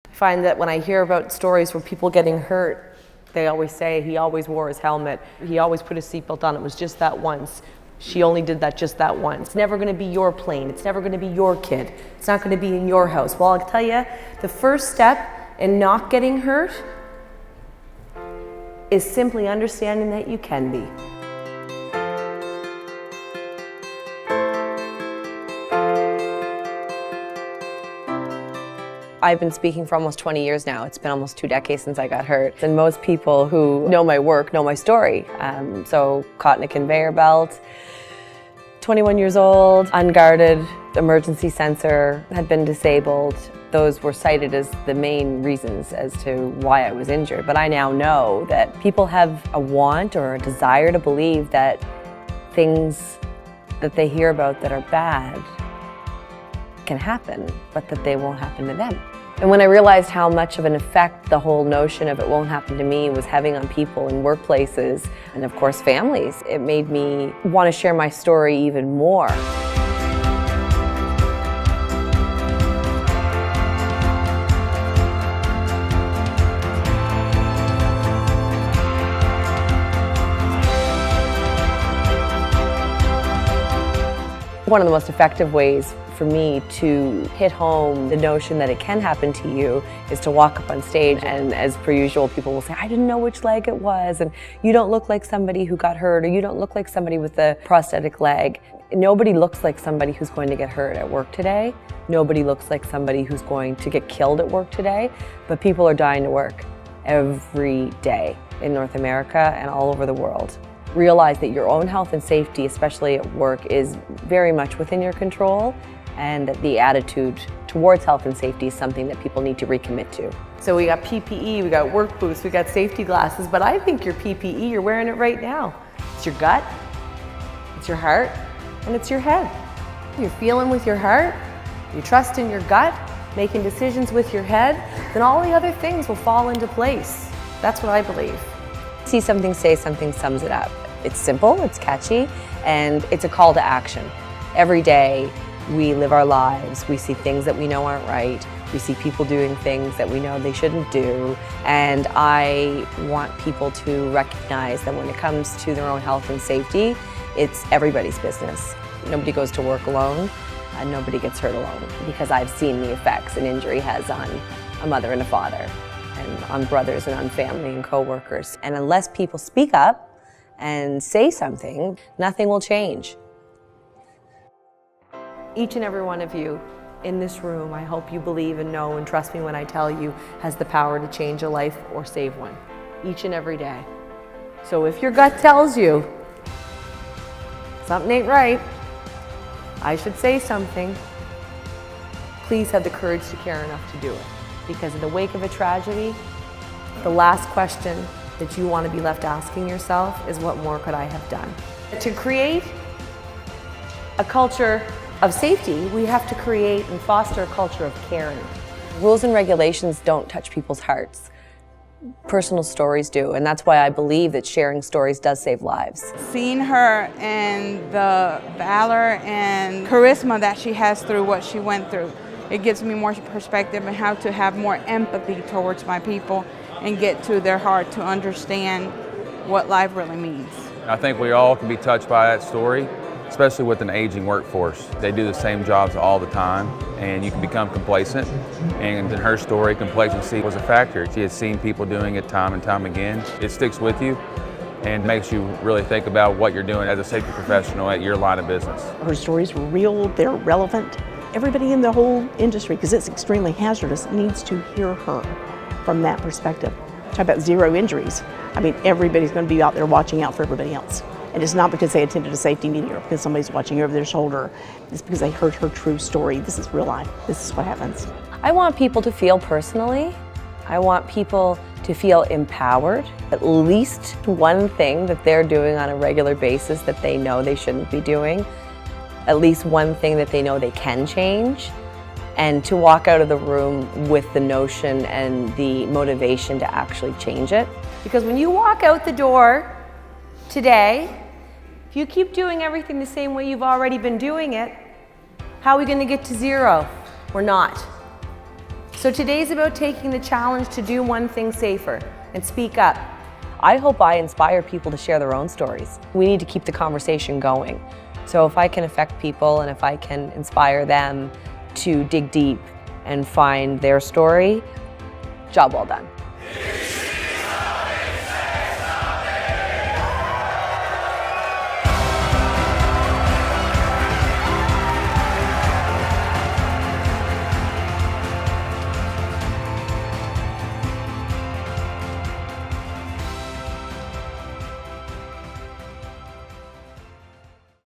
I find that when I hear about stories where people getting hurt, they always say he always wore his helmet, he always put his seatbelt on, it was just that once. She only did that just that once. It's never going to be your plane, it's never going to be your kid, it's not going to be in your house. Well, I'll tell you, the first step in not getting hurt is simply understanding that you can be. I've been speaking for almost 20 years now. It's been almost 2 decades since I got hurt. And most people who know my work know my story. So caught in a conveyor belt, 21 years old, unguarded, emergency sensor, had been disabled. Those were cited as the main reasons as to why I was injured. But I now know that people have a want or a desire to believe that things that they hear about that are bad can happen, but that they won't happen to them. And when I realized how much of an effect the whole notion of it won't happen to me was having on people in workplaces and of course families, it made me want to share my story even more. One of the most effective ways for me to hit home the notion that it can happen to you is to walk up on stage, and as per usual, people will say, I didn't know which leg it was, and you don't look like somebody who got hurt, or you don't look like somebody with a prosthetic leg. Nobody looks like somebody who's going to get hurt at work today. Nobody looks like somebody who's going to get killed at work today, but people are dying to work every day in North America and all over the world. Realize that your own health and safety, especially at work, is very much within your control, and that the attitude towards health and safety is something that people need to recommit to. So we got PPE, we got work boots, we got safety glasses, but I think your PPE, you're wearing it right now. It's your gut, it's your heart, and it's your head. You're feeling with your heart, you trust in your gut, making decisions with your head, then all the other things will fall into place. That's what I believe. See something, say something sums it up. It's simple, it's catchy, and it's a call to action. Every day we live our lives, we see things that we know aren't right, we see people doing things that we know they shouldn't do, and I want people to recognize that when it comes to their own health and safety, it's everybody's business. Nobody goes to work alone, and nobody gets hurt alone, because I've seen the effects an injury has on a mother and a father, and on brothers and on family and co-workers. And unless people speak up and say something, nothing will change. Each and every one of you in this room, I hope you believe and know and trust me when I tell you, has the power to change a life or save one, each and every day. So if your gut tells you something ain't right, I should say something, please have the courage to care enough to do it. Because in the wake of a tragedy, the last question that you want to be left asking yourself is, what more could I have done? To create a culture of safety, we have to create and foster a culture of caring. Rules and regulations don't touch people's hearts. Personal stories do, and that's why I believe that sharing stories does save lives. Seeing her and the valor and charisma that she has through what she went through, it gives me more perspective on how to have more empathy towards my people and get to their heart to understand what life really means. I think we all can be touched by that story, especially with an aging workforce. They do the same jobs all the time, and you can become complacent. And in her story, complacency was a factor. She had seen people doing it time and time again. It sticks with you and makes you really think about what you're doing as a safety professional at your line of business. Her stories were real, they're relevant. Everybody in the whole industry, because it's extremely hazardous, needs to hear her from that perspective. Talk about zero injuries. I mean, everybody's going to be out there watching out for everybody else. And it's not because they attended a safety meeting or because somebody's watching over their shoulder. It's because they heard her true story. This is real life. This is what happens. I want people to feel personally. I want people to feel empowered. At least one thing that they're doing on a regular basis that they know they shouldn't be doing. At least one thing that they know they can change. And to walk out of the room with the notion and the motivation to actually change it. Because when you walk out the door today, if you keep doing everything the same way you've already been doing it, how are we going to get to zero? We're not. So today's about taking the challenge to do one thing safer and speak up. I hope I inspire people to share their own stories. We need to keep the conversation going. So if I can affect people and if I can inspire them to dig deep and find their story, job well done.